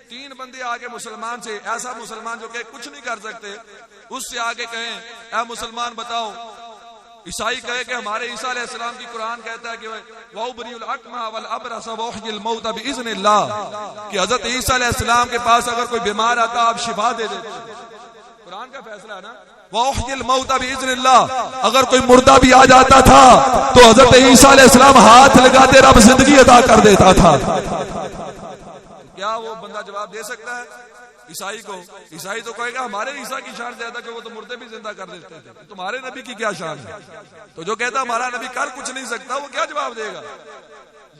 تین بندے آگے مسلمان سے، ایسا مسلمان جو کہ کچھ نہیں کر سکتے، اس سے آگے کہیں اے مسلمان بتاؤ. عیسائی کہے کہ ہمارے عیسیٰ علیہ السلام کی قرآن کہتا ہے کہ وَأُبْرِئُ الْأَكْمَحَ وَالْأَبْرَصَ وَأُحْيِي الْمَوْتَ بِإِذْنِ اللَّهِ، کہ حضرت عیسیٰ علیہ السلام کے پاس اگر کوئی بیمار آتا آپ شفا دے دیتے. قرآن کا فیصلہ ہے نا، وَأُحْيِي الْمَوْتَ بِإِذْنِ اللَّهِ. اگر کوئی مردہ بھی آ جاتا تھا تو حضرت عیسیٰ علیہ السلام ہاتھ لگاتے رب زندگی عطا کر دیتا تھا. کیا وہ بندہ جواب دے سکتا ہے عیسائی کو؟ عیسائی تو کہے گا ہمارے عیسیٰ کی شان زیادہ کہ وہ تو مردے بھی زندہ کر دیتے تھے، تمہارے نبی کی کیا شان ہے؟ تو جو کہتا ہمارا نبی کر کچھ نہیں سکتا وہ کیا جواب دے گا؟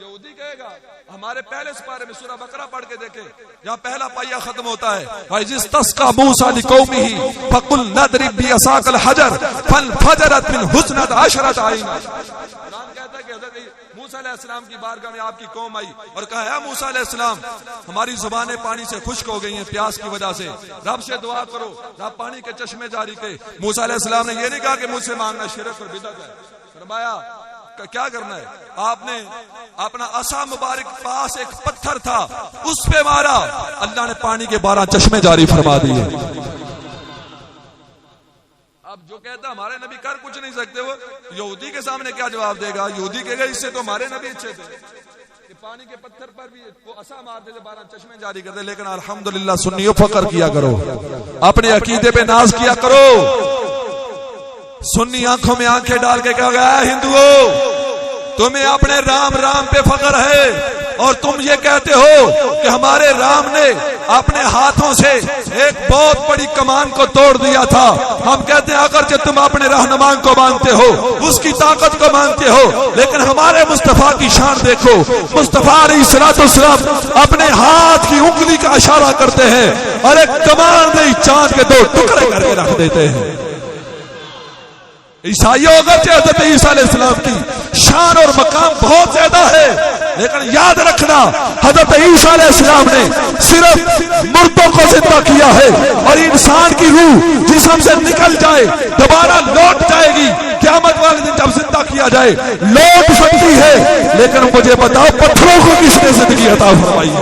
یہودی کہے گا ہمارے پہلے سپارے میں سورہ بقرہ پڑھ کے دیکھیں، جہاں پہلا پائیہ ختم ہوتا ہے وَإِذِ اسْتَسْقَىٰ مُوسَىٰ لِقَوْمِهِ فَقُلْنَا اضْرِب بِّعَصَاكَ الْحَجَرَ فَانْفَجَرَتْ مِنْهُ اثْنَتَا عَشْرَةَ عَيْنًا. قرآن کہتا ہے کہ حضرت موسیٰ علیہ السلام کی بارگاہ میں آپ کی قوم آئی اور کہا اے موسیٰ علیہ السلام ہماری زبانیں پانی سے خشک ہو گئی ہیں پیاس کی وجہ سے، رب سے دعا کرو رب پانی کے چشمے جاری کرے. موسیٰ علیہ السلام نے یہ نہیں کہا کہ مجھ سے مانگنا شرک اور بدعت ہے. فرمایا کیا کرنا ہے؟ آپ نے اپنا عصا مبارک پاس ایک پتھر تھا اس پہ مارا، اللہ نے پانی کے 12 چشمے جاری فرما دیے. اب جو کہتا ہمارے نبی کر کچھ نہیں سکتے وہ یہودی کے سامنے کیا جواب دے گا؟ یہودی کہے گا اس سے تو ہمارے نبی اچھے تھے کہ پانی کے پتھر پر بھی وہ عصا مار دے 12 چشمے جاری کر دے. لیکن الحمدللہ سنیو فخر کیا کرو، اپنے عقیدے پہ ناز کیا کرو. سنی آنکھوں میں آنکھیں ڈال کے کہا گیا اے ہندوؤں تمہیں اپنے رام رام پہ فخر ہے اور تم یہ کہتے ہو کہ ہمارے رام نے اپنے ہاتھوں سے ایک بہت بڑی کمان کو توڑ دیا تھا. ہم کہتے ہیں اگرچہ تم اپنے رہنما کو مانتے ہو، اس کی طاقت کو مانتے ہو، لیکن ہمارے مصطفیٰ کی شان دیکھو. مصطفیٰ علیہ السلام اپنے ہاتھ کی انگلی کا اشارہ کرتے ہیں اور ایک کمان نہیں چاند کے 2 ٹکڑے کر کے رکھ دیتے ہیں. عیسائیوں اگرچہ حضرت عیسیٰ علیہ السلام کی شان اور مقام بہت زیادہ ہے، لیکن یاد رکھنا حضرت عیسیٰ علیہ السلام نے صرف مردوں کو زندہ کیا ہے، اور انسان کی روح جسم سے نکل جائے دوبارہ لوٹ جائے گی قیامت والے دن جب زندہ کیا جائے، لوٹ سکتی ہے، لیکن مجھے بتاؤ پتھروں کو کس نے زندگی عطا فرمائی ہے؟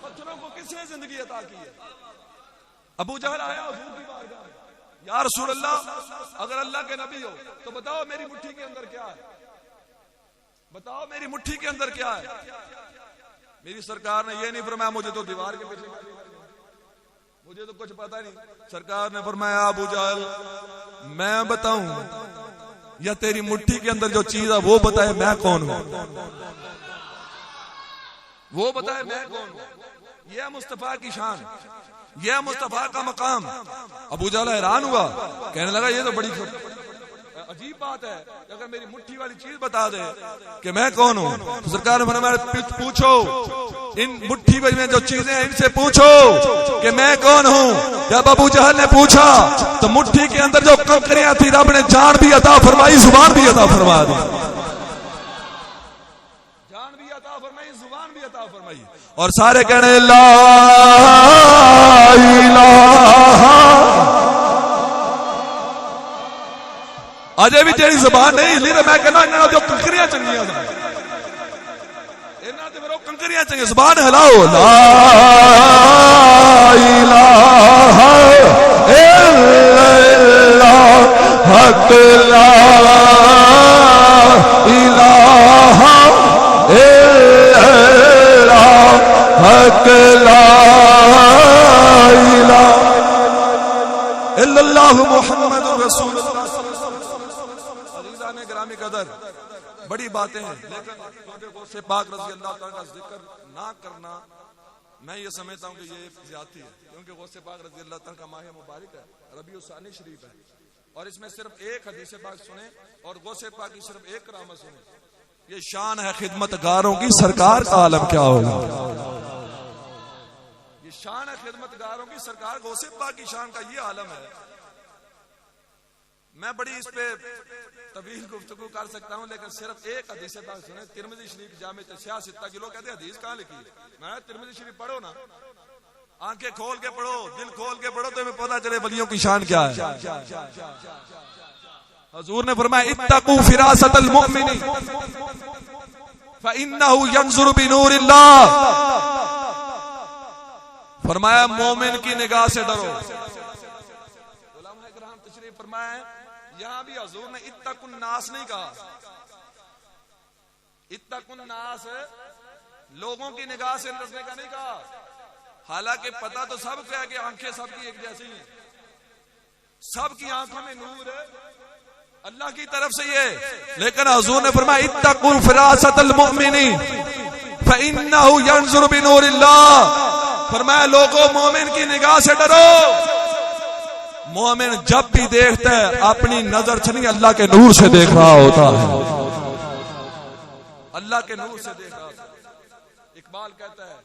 پتھروں کو کس نے زندگی عطا کی ہے؟ ابو جہل آیا حضور کی بارگاہ میں، یا رسول اللہ اگر اللہ کے نبی ہو تو بتاؤ میری مٹھی کے اندر کیا ہے، بتاؤ میری مٹھی کے اندر کیا ہے؟ میری سرکار نے یہ نہیں فرمایا مجھے تو دیوار کے پیچھے، مجھے تو کچھ پتا نہیں. سرکار نے فرمایا ابو جہل میں بتاؤں یا تیری مٹھی کے اندر جو چیز ہے وہ بتائے میں کون ہوں، وہ بتائے میں کون ہوں. یہ مصطفیٰ کی شان، یہ مصطفیٰ کا مقام. ابو جہل حیران ہوا، کہنے لگا یہ تو بڑی عجیب بات ہے اگر میری مٹھی والی چیز بتا دے کہ میں کون ہوں. سرکار نے فرمایا پوچھو ان مٹھی میں جو چیزیں ہیں ان سے پوچھو کہ میں کون ہوں. جب ابو جہل نے پوچھا تو مٹھی کے اندر جو کنکریاں تھی رب نے جان بھی عطا فرمائی، زبان بھی عطا فرما دی. جان بھی عطا فرمائی، زبان بھی عطا فرمائی. اور سارے کہنے لا الہ اجے بھی تیری زبان نہیں ہلی تو میں کہنا انہاں جو کنکریاں چنگیاں انہاں تے پھر کنکریاں چنگیاں. زبان ہلاؤ لا الہ الا اللہ حق لا الہ الا اللہ حق لا الہ الا اللہ محمد رسول اللہ. گرامی قدر بڑی باتیں ہیں، لیکن غوث پاک رضی اللہ تعالیٰ کا ذکر نہ کرنا میں یہ سمجھتا ہوں کہ یہ زیادتی ہے، کیونکہ غوث پاک رضی اللہ تعالیٰ کا ماہ مبارک ہے، ربیع الثانی شریف ہے، اور اس میں صرف ایک حدیث پاک سنیں اور غوث پاک کی صرف ایک کرامت سنیں. یہ شان ہے خدمت گاروں کی، سرکار کا عالم کیا ہوگا. یہ شان ہے خدمت گاروں کی، سرکار غوث پاک کی شان کا یہ عالم ہے. میں بڑی اس پہ طویل گفتگو کر سکتا ہوں، لیکن صرف ایک حدیث پاک سنیں. ترمذی شریف جامع سیاہ ستہ کی لوگ کہتے ہیں حدیث کہاں لکھی ہے؟ میں ترمذی شریف پڑھو نا، آنکھیں کھول کے پڑھو، دل کھول کے پڑھو تو ہمیں پتہ چلے ولیوں کی شان کیا ہے. حضور نے فرمایا اتقوا فراست المؤمن فانه ينظر بنور اللہ. فرمایا مومن کی نگاہ سے ڈرو. علماء کرام تشریف فرمایا یہاں بھی حضور نے اتقوا الناس نہیں کہا، اتقوا الناس لوگوں کی نگاہ سے ڈرنے کا نہیں کہا. حالانکہ پتہ تو سب کو ہے کہ آنکھیں سب کی ایک جیسی ہیں، سب کی آنکھوں میں نور ہے اللہ کی طرف سے یہ، لیکن حضور نے فرمایا اتقوا فراست المؤمن فانه ينظر بنور اللہ. فرمایا لوگوں مومن کی نگاہ سے ڈرو. مومن جب بھی دیکھتا ہے اپنی نظر سے نہیں اللہ کے نور سے دیکھ رہا ہوتا ہے، اللہ کے نور سے دیکھ رہا ہوتا ہے. اقبال کہتا ہے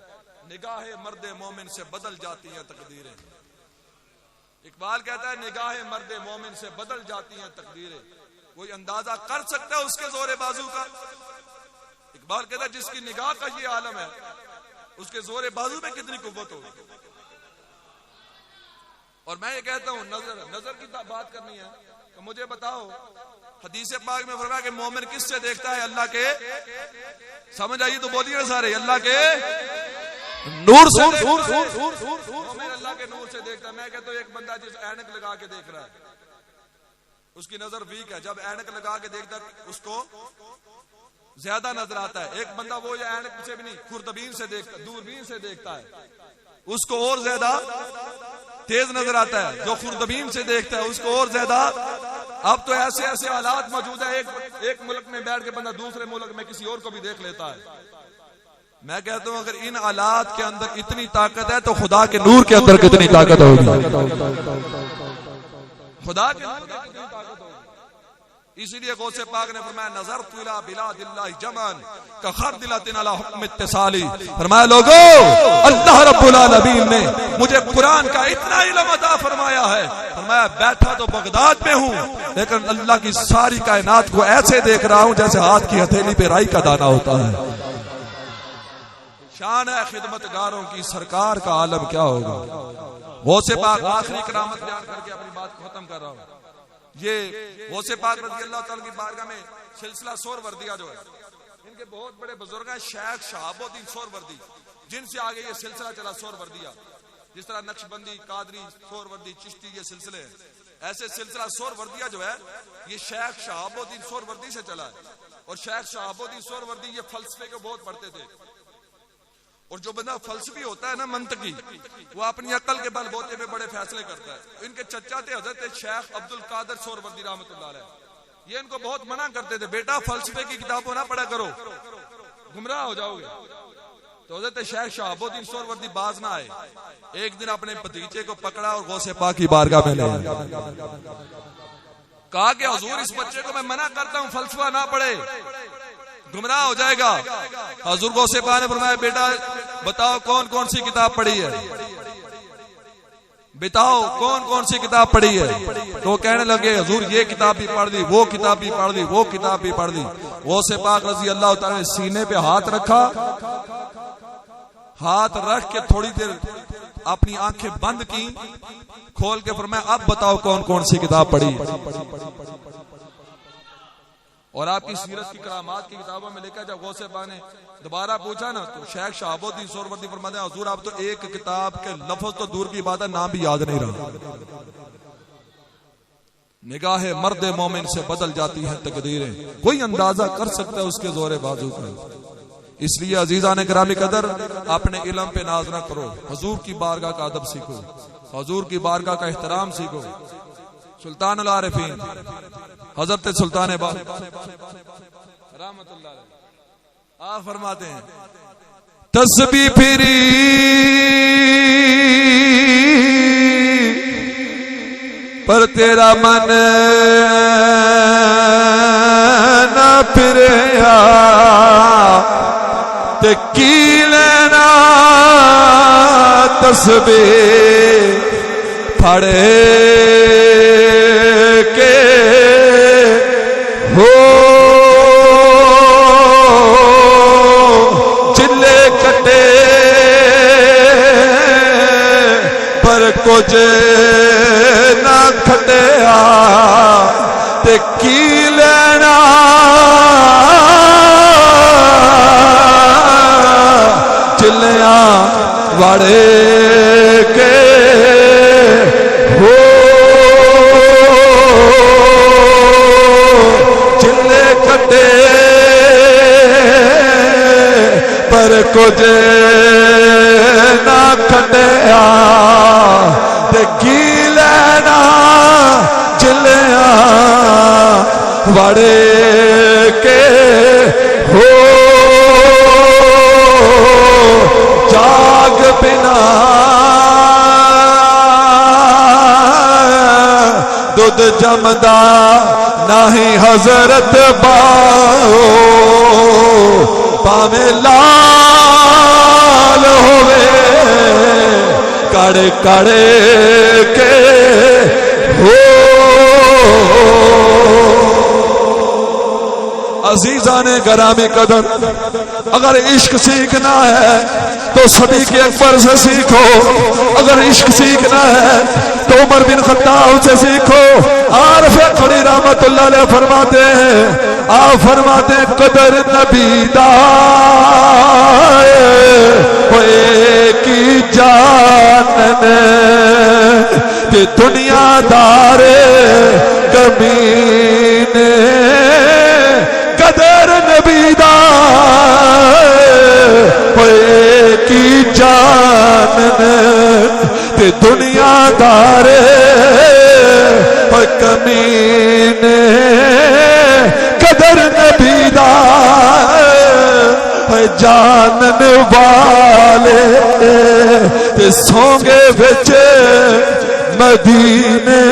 نگاہ مرد مومن سے بدل جاتی ہیں تقدیریں. اقبال کہتا ہے نگاہ مرد مومن سے بدل جاتی ہیں تقدیریں. کوئی اندازہ کر سکتا ہے اس کے زور بازو کا؟ اقبال کہتا ہے جس کی نگاہ کا یہ عالم ہے اس کے زور بازو میں کتنی قوت ہوگی. اور میں یہ کہتا ہوں نظر کی بات کرنی ہے تو مجھے بتاؤ حدیث پاک میں فرمایا کہ مومن کس سے دیکھتا ہے؟ اللہ کے، سمجھ آئیے تو بولیے سارے، اللہ کے نور سے. مومن اللہ کے نور سے دیکھتا ہے. میں کہتا ہوں ایک بندہ جس اینک لگا کے دیکھ رہا ہے اس کی نظر ویک ہے، جب اینک لگا کے دیکھتا ہے اس کو زیادہ نظر آتا ہے. ایک بندہ وہ یا اینک سے بھی نہیں خوردبین سے دیکھتا، دوربین سے دیکھتا ہے اس کو اور زیادہ تیز نظر آتا ہے. جو خوردبین سے دیکھتا ہے اس کو اور زیادہ. اب تو ایسے ایسے حالات موجود ہیں ایک ملک میں بیٹھ کے بندہ دوسرے ملک میں کسی اور کو بھی دیکھ لیتا ہے. میں کہتا ہوں اگر ان آلات کے اندر اتنی طاقت ہے تو خدا کے نور کے اندر کتنی طاقت ہوگی. خدا کے نور کتنی طاقت ہوگی. اسی لیے غوث پاک نے فرمایا نظرت الی بلاد اللہ جمعن کخردلۃ علی حکم اتصالی، فرمایا لوگو اللہ رب العالمین نے مجھے قرآن کا اتنا علم عطا فرمایا ہے، فرمایا بیٹھا تو بغداد میں ہوں لیکن اللہ کی ساری کائنات کو ایسے دیکھ رہا ہوں جیسے ہاتھ کی ہتھیلی پہ رائی کا دانہ ہوتا ہے۔ شان ہے خدمتگاروں کی، سرکار کا عالم کیا ہوگا۔ غوث پاک آخری کرامت بیان کر کے اپنی بات کو ختم کر رہا ہوں۔ یہ غوث پاک رضی اللہ تعالیٰ کی بارگاہ میں سلسلہ سور وردیہ جو ہے، ان کے بہت بڑے بزرگ ہیں شیخ شہاب الدین سور وردی، جن سے آگے یہ سلسلہ چلا سور وردیہ، جس طرح نقش بندی، قادری، سور وردی، چشتی یہ سلسلے ہیں، ایسے سلسلہ سور وردیہ جو ہے یہ شیخ شہاب الدین سور وردی سے چلا ہے۔ اور شیخ شہاب الدین سور وردی یہ فلسفے کو بہت پڑھتے تھے، اور جو بندہ فلسفی ہوتا ہے نا، منطقی، وہ اپنی عقل کے بل بوتے پہ بڑے فیصلے کرتا ہے۔ ان کے چچا تھے حضرت شیخ عبد القادر سور وردی رحمۃ اللہ علیہ، یہ ان کو بہت منع کرتے تھے، بیٹا فلسفے کی کتابوں نہ پڑھا کرو، گمراہ ہو جاؤ گے۔ تو حضرت شیخ شہاب الدین سور وردی باز نہ آئے، ایک دن اپنے بھتیجے کو پکڑا اور غوث پاک کی بارگاہ میں لے آیا، کہا کہ حضور اس بچے کو میں منع کرتا ہوں فلسفہ نہ پڑھے، گمراہ ہو جائے گا۔ حضور غوث پاک نے فرمایا بیٹا بتاؤ کون کون سی کتاب پڑھی ہے، بتاؤ کون کون سی کتاب پڑھی ہے۔ تو وہ کہنے لگے حضور یہ کتاب بھی پڑھ لی، وہ کتاب بھی پڑھ لی، وہ کتاب بھی پڑھ لی۔ غوث پاک رضی اللہ تعالی نے سینے پہ ہاتھ رکھا، ہاتھ رکھ کے تھوڑی دیر اپنی آنکھیں بند کی، کھول کے فرمایا اب بتاؤ کون کون سی کتاب پڑھی۔ اور آپ کی سیرت کی کرامات کی کتابوں میں لکھا، جب غوث پاک نے دوبارہ پوچھا نا تو شیخ شہاب الدین سور وردی فرماتے ہیں حضور آپ تو ایک کتاب کے لفظ تو دور کی بات ہے، نام بھی یاد نہیں رہا۔ نگاہ مرد مومن سے بدل جاتی ہیں تقدیریں، کوئی اندازہ کر سکتا ہے اس کے زور بازو کا۔ اس لیے عزیزان گرامی قدر اپنے علم پہ ناز نہ کرو، حضور کی بارگاہ کا ادب سیکھو، حضور کی بارگاہ کا احترام سیکھو۔ سلطان العارفین حضرت سلطان باہو رحمت اللہ علیہ آپ فرماتے ہیں تسبیح پھری پر تیرا من نہ پھریا تے کی لینا تسبیح پھڑے کے ہو چلے کٹے پر کچھ نہ کھٹیا تے کی لینا چلیاں وڑے کے ہو چلے کٹے پر کچھ نہ کھٹیا تے کی لینا چلیاں وڑے کے ہو جاگ بنا دودھ جمدا نہیں حضرت باؤ پاویں لال ہوئے کڑے کڑے کے ہو۔ عزیزان گرامی قدر اگر عشق سیکھنا ہے تو صدیق اکبر سے سیکھو، اگر عشق سیکھنا ہے تو عمر بن خطاب سے سیکھو۔ عارف کھڑی رحمت اللہ علیہ فرماتے ہیں، آپ فرماتے ہیں قدر نبی دا ہوئے کی جان تے دنیا دارے کمینے قدر نبی دا ہوئے کی جان تے دنیا دارے کمینے قدر نبی دا جانن والے تے سونگے بچ مدینے